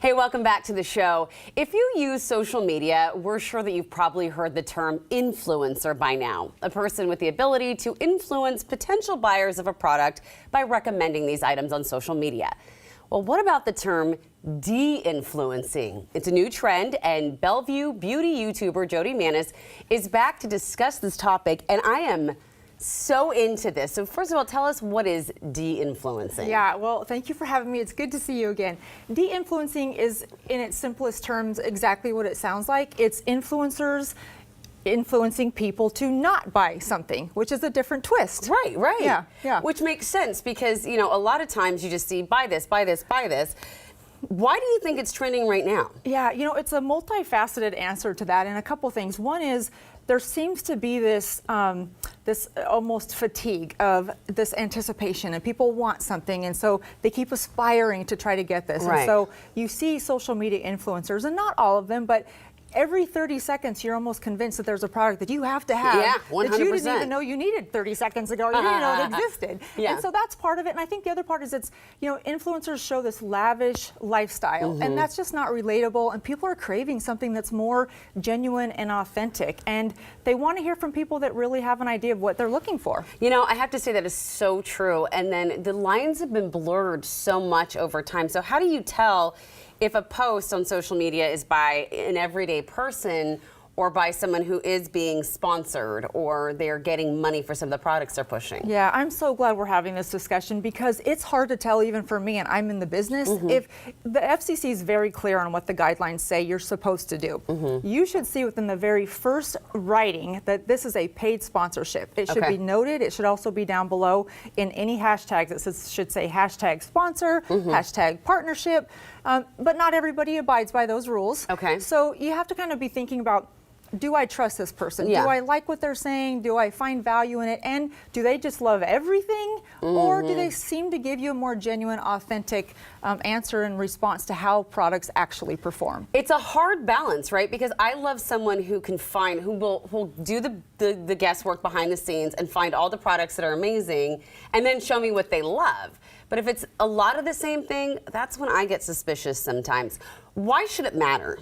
Hey, welcome back to the show. If you use social media, we're sure that you've probably heard the term influencer by now. A person with the ability to influence potential buyers of a product by recommending these items on social media. Well, what about the term de-influencing? It's a new trend, and Bellevue beauty YouTuber Jody Manis is back to discuss this topic, and I am so into this. So first of all, tell us, what is de-influencing? Yeah, well, thank you for having me. It's good to see you again. De-influencing is, in its simplest terms, exactly what it sounds like. It's influencers influencing people to not buy something, which is a different twist. Right. Yeah. Which makes sense because, you know, a lot of times you just see buy this, buy this, buy this. Why do you think it's trending right now? Yeah, you know, it's a multifaceted answer to that, and a couple things. One is there seems to be this this almost fatigue of this anticipation, and people want something, and so they keep aspiring to try to get this. Right. And so you see social media influencers, and not all of them, but every 30 seconds, you're almost convinced that there's a product that you have to have. Yeah, 100%. That you didn't even know you needed 30 seconds ago. You didn't know it existed. Yeah. And so that's part of it. And I think the other part is it's, you know, influencers show this lavish lifestyle, and that's just not relatable. And people are craving something that's more genuine and authentic. And they want to hear from people that really have an idea of what they're looking for. You know, I have to say that is so true. And then the lines have been blurred so much over time. So how do you tell if a post on social media is by an everyday person or by someone who is being sponsored or they're getting money for some of the products they're pushing? Yeah, I'm so glad we're having this discussion because it's hard to tell even for me, and I'm in the business. If the FCC is very clear on what the guidelines say you're supposed to do, you should see within the very first writing that this is a paid sponsorship. It should be noted. It should also be down below in any hashtags. It should say hashtag sponsor, hashtag partnership, but not everybody abides by those rules. Okay. So you have to kind of be thinking about, do I trust this person? Yeah. Do I like what they're saying? Do I find value in it? And do they just love everything? Or do they seem to give you a more genuine, authentic answer in response to how products actually perform? It's a hard balance, right? Because I love someone who can find, who will do the guesswork behind the scenes and find all the products that are amazing and then show me what they love. But if it's a lot of the same thing, that's when I get suspicious sometimes. Why should it matter?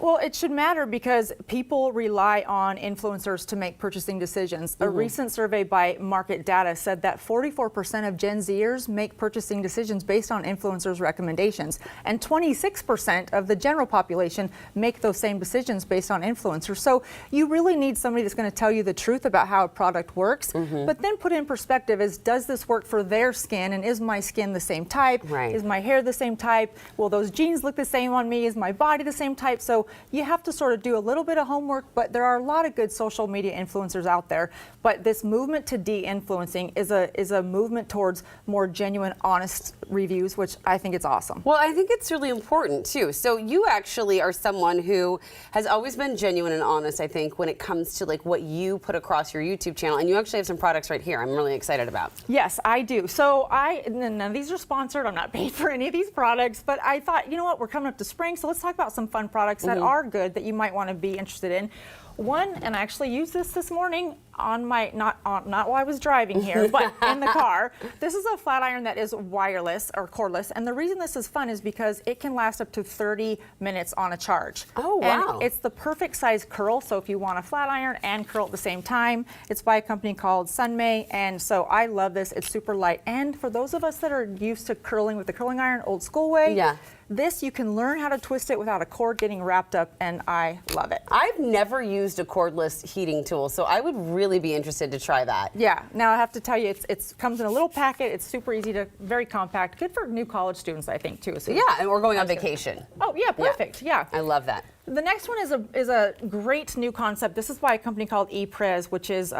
Well, it should matter because people rely on influencers to make purchasing decisions. A recent survey by Market Data said that 44% of Gen Zers make purchasing decisions based on influencers' recommendations, and 26% of the general population make those same decisions based on influencers. So you really need somebody that's going to tell you the truth about how a product works, but then put in perspective is, does this work for their skin, and is my skin the same type? Right. Is my hair the same type? Will those jeans look the same on me? Is my body the same type? So you have to sort of do a little bit of homework, but there are a lot of good social media influencers out there. But this movement to de-influencing is a movement towards more genuine, honest reviews, which I think is awesome. Well, I think it's really important too. So you actually are someone who has always been genuine and honest, I think, when it comes to like what you put across your YouTube channel. And you actually have some products right here I'm really excited about. Yes, I do. So none of these are sponsored. I'm not paid for any of these products, but I thought, you know what, we're coming up to spring, so let's talk about some fun products that are good that you might want to be interested in. One, and I actually used this morning on my, not while I was driving here, but in the car. This is a flat iron that is wireless or cordless, and the reason this is fun is because it can last up to 30 minutes on a charge. Oh, wow. And it's the perfect size curl, so if you want a flat iron and curl at the same time. It's by a company called Sunmay, and so I love this. It's super light, and for those of us that are used to curling with the curling iron old school way, this, you can learn how to twist it without a cord getting wrapped up, and I love it. I've never used a cordless heating tool, so I would really be interested to try that. Yeah, now I have to tell you, it comes in a little packet. It's super easy to, very compact, good for new college students, I think, too. So yeah, and we're going on vacation. Oh, yeah, perfect, yeah. I love that. The next one is a great new concept. This is by a company called ePrez, which is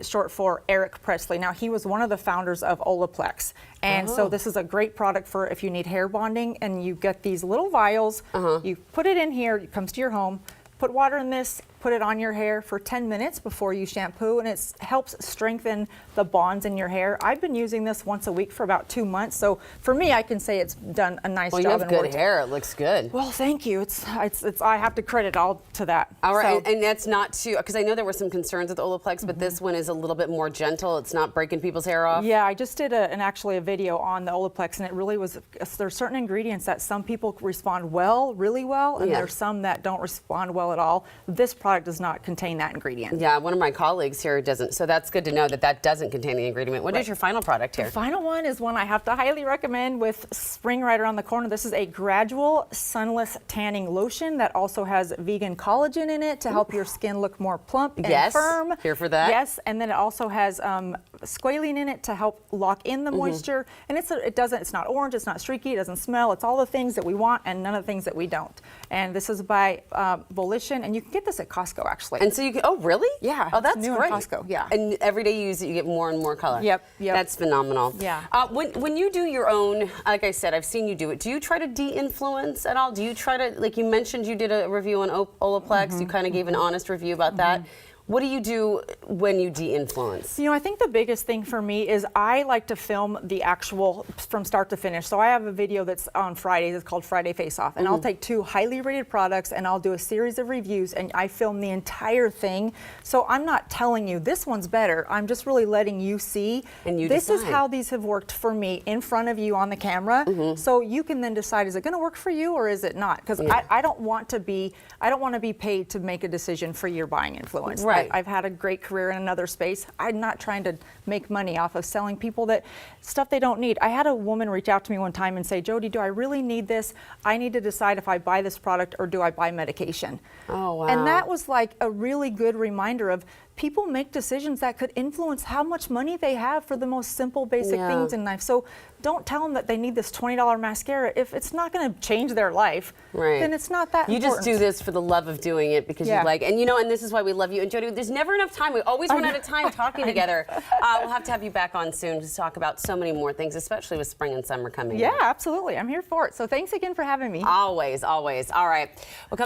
short for Eric Presley. Now, he was one of the founders of Olaplex. And so this is a great product for if you need hair bonding, and you get these little vials. You put it in here, it comes to your home, put water in this, put it on your hair for 10 minutes before you shampoo, and it helps strengthen the bonds in your hair. I've been using this once a week for about 2 months, so for me, I can say it's done a nice Well, job. you have good hair. It looks good. Well, thank you. It's I have to credit all to that. All right, So, and that's not too, because I know there were some concerns with Olaplex, but this one is a little bit more gentle. It's not breaking people's hair off. yeah, I just did actually a video on the Olaplex, and it really was, there's certain ingredients that some people respond really well, and Yeah. there's some that don't respond well at all. This product does not contain that ingredient. Yeah, one of my colleagues here doesn't, so that's good to know that that doesn't contain the ingredient. What is Right. your final product here? The final one is one I have to highly recommend with spring right around the corner. This is a gradual sunless tanning lotion that also has vegan collagen in it to help your skin look more plump and Yes, firm. here for that. Yes, and then it also has squalene in it to help lock in the moisture. And it's not orange, it's not streaky, it doesn't smell. It's all the things that we want and none of the things that we don't. And this is by Volition, and you can get this at Costco actually. And so you can, oh really? Yeah, Oh, it's that's new in great. Costco, yeah. And every day you use it, you get more and more color. Yep. That's phenomenal. Yeah. When you do your own, like I said, I've seen you do it. Do you try to de-influence at all? Do you try to, like you mentioned, you did a review on Olaplex. You kind of gave an honest review about that. What do you do when you de-influence? You know, I think the biggest thing for me is I like to film the actual from start to finish. So I have a video that's on Fridays. It's called Friday Face Off. And I'll take 2 highly rated products and I'll do a series of reviews and I film the entire thing. So I'm not telling you this one's better. I'm just really letting you see. And you this is decide. how these have worked for me in front of you on the camera. So you can then decide, is it going to work for you or is it not? Because I don't want to be paid to make a decision for your buying influence. Right. I've had a great career in another space. I'm not trying to make money off of selling people that stuff they don't need. I had a woman reach out to me one time and say, Jody, do I really need this? I need to decide if I buy this product or do I buy medication. Oh, wow. And that was like a really good reminder of people make decisions that could influence how much money they have for the most simple, basic Yeah. things in life. So don't tell them that they need this $20 mascara. If it's not going to change their life, Right. then it's not that You important. just do this for the love of doing it because Yeah. you like, and and this is why we love you. And Jody, there's never enough time. We always run out of time talking together. We'll have to have you back on soon to talk about so many more things, especially with spring and summer coming. Yeah, absolutely. I'm here for it. So thanks again for having me. Always, always. All right. We'll come